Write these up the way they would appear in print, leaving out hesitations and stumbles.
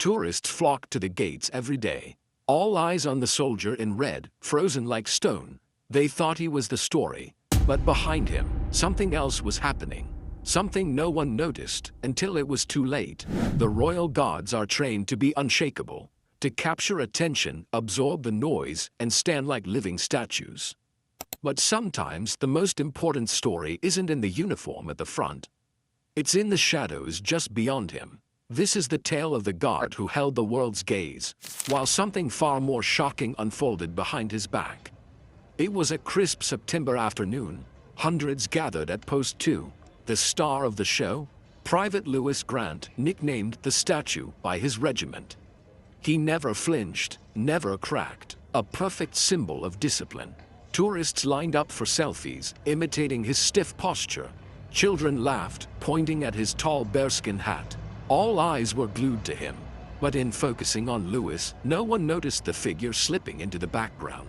Tourists flocked to the gates every day, all eyes on the soldier in red, frozen like stone. They thought he was the story, but behind him, something else was happening. Something no one noticed until it was too late. The royal guards are trained to be unshakable, to capture attention, absorb the noise, and stand like living statues. But sometimes the most important story isn't in the uniform at the front. It's in the shadows just beyond him. This is the tale of the guard who held the world's gaze, while something far more shocking unfolded behind his back. It was a crisp September afternoon. Hundreds gathered at Post 2. The star of the show, Private Louis Grant, nicknamed the statue by his regiment. He never flinched, never cracked, a perfect symbol of discipline. Tourists lined up for selfies, imitating his stiff posture. Children laughed, pointing at his tall bearskin hat. All eyes were glued to him. But in focusing on Louis, no one noticed the figure slipping into the background.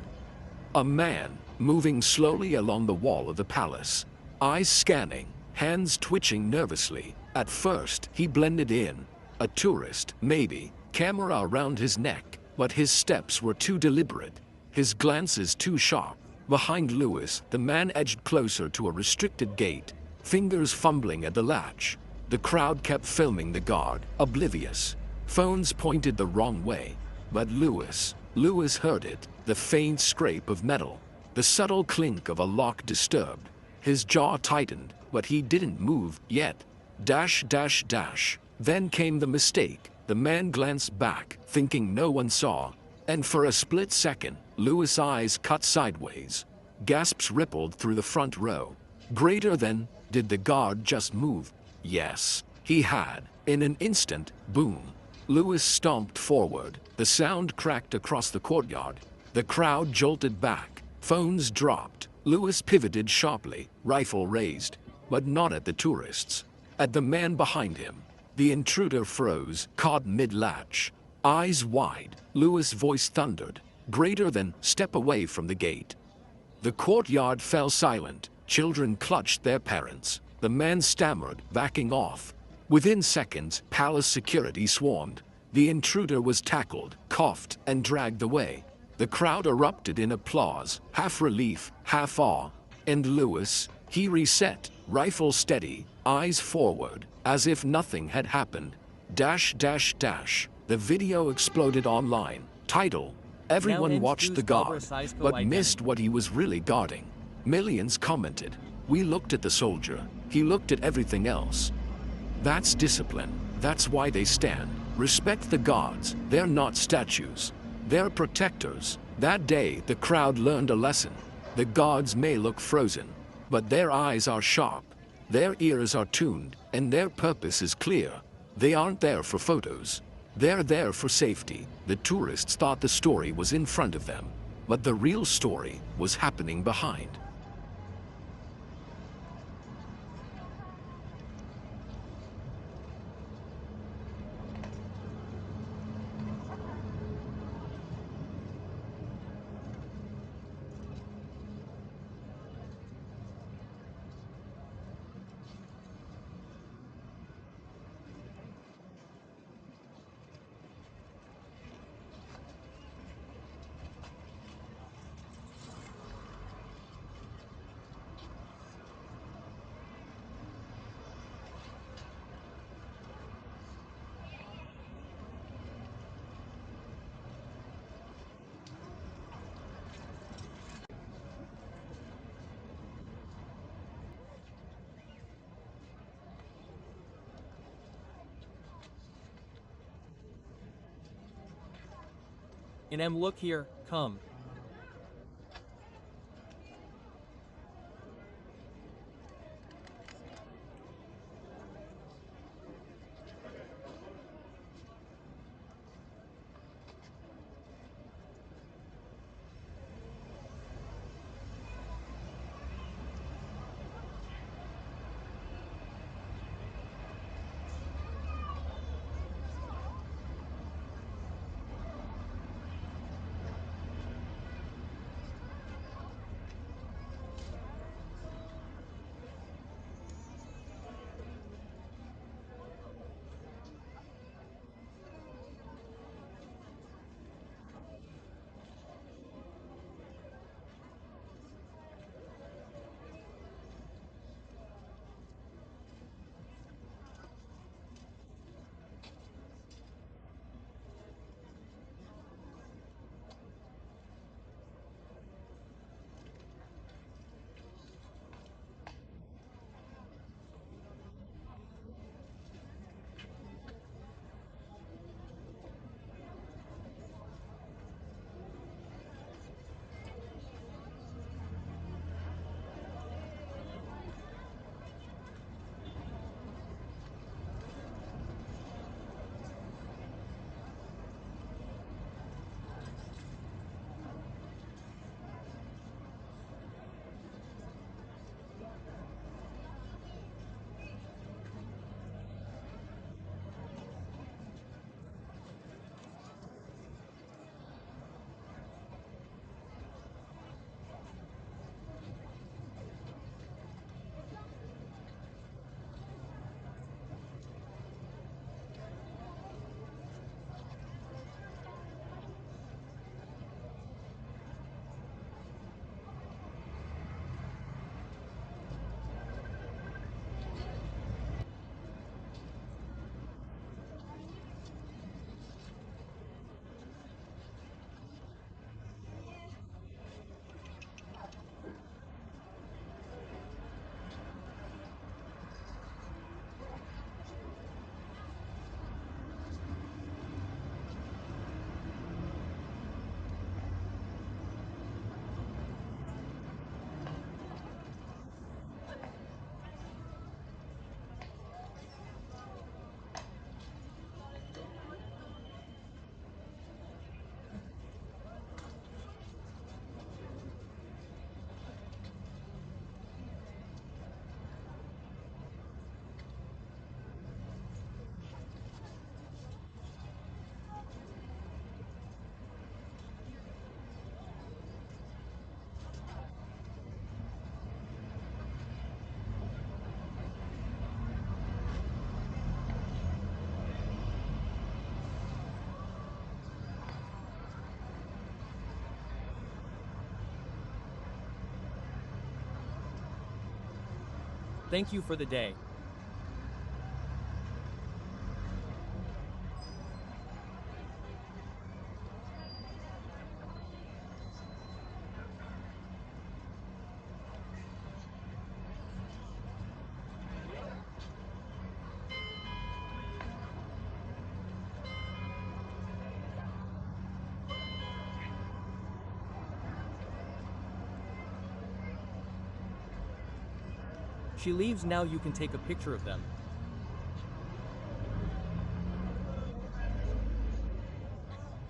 A man, moving slowly along the wall of the palace, eyes scanning, hands twitching nervously. At first, he blended in. A tourist, maybe, camera around his neck, but his steps were too deliberate, his glances too sharp. Behind Louis, the man edged closer to a restricted gate, fingers fumbling at the latch. The crowd kept filming the guard, oblivious. Phones pointed the wrong way. But Louis heard it, the faint scrape of metal, the subtle clink of a lock disturbed. His jaw tightened, but he didn't move yet. Dash. Then came the mistake. The man glanced back, thinking no one saw. And for a split second, Louis' eyes cut sideways. Gasps rippled through the front row. Greater than, did the guard just move? Yes, he had. In an instant, boom. Louis stomped forward. The sound cracked across the courtyard. The crowd jolted back. Phones dropped. Louis pivoted sharply, rifle raised. But not at the tourists. At the man behind him. The intruder froze, caught mid-latch. Eyes wide, Louis' voice thundered. Greater than, step away from the gate. The courtyard fell silent. Children clutched their parents. The man stammered, backing off. Within seconds, palace security swarmed. The intruder was tackled, cuffed, and dragged away. The crowd erupted in applause, half relief, half awe. And Louis, he reset, rifle steady, eyes forward, as if nothing had happened. Dash. The video exploded online. Title: Everyone watched the guard, but missed what he was really guarding. Millions commented. We looked at the soldier. He looked at everything else. That's discipline. That's why they stand. Respect the guards. They're not statues. They're protectors. That day, the crowd learned a lesson. The guards may look frozen, but their eyes are sharp. Their ears are tuned, and their purpose is clear. They aren't there for photos. They're there for safety. The tourists thought the story was in front of them, but the real story was happening behind. And look here, come. Thank you for the day. She leaves now, you can take a picture of them.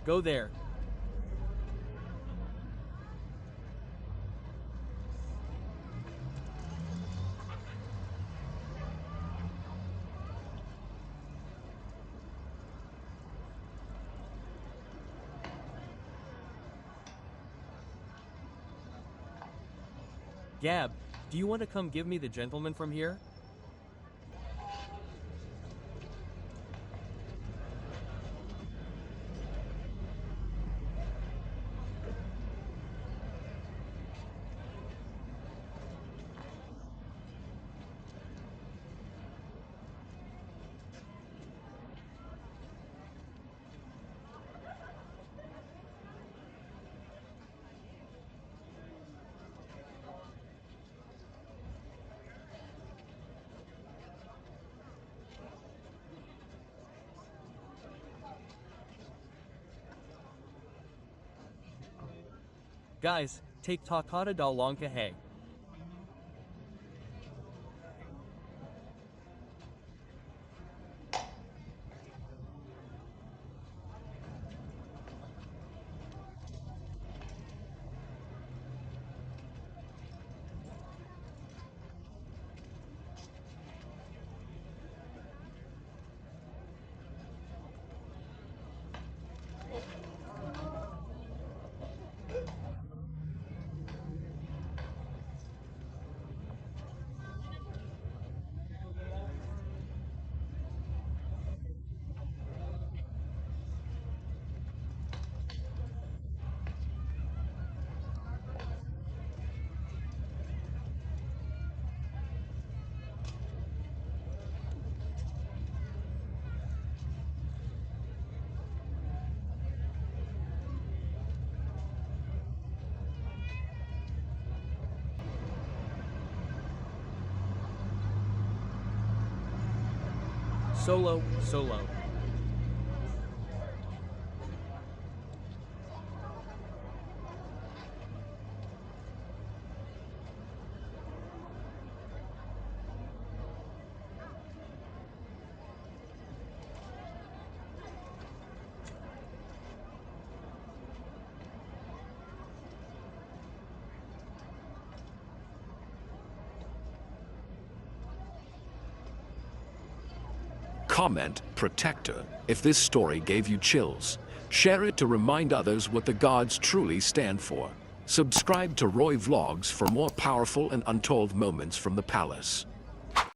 Go there. Gab, do you want to come give me the gentleman from here? Guys, take Takata Dalanka Hey. Solo, solo. Comment Protector if this story gave you chills. Share it to remind others what the gods truly stand for. Subscribe to Roy Vlogs for more powerful and untold moments from the palace.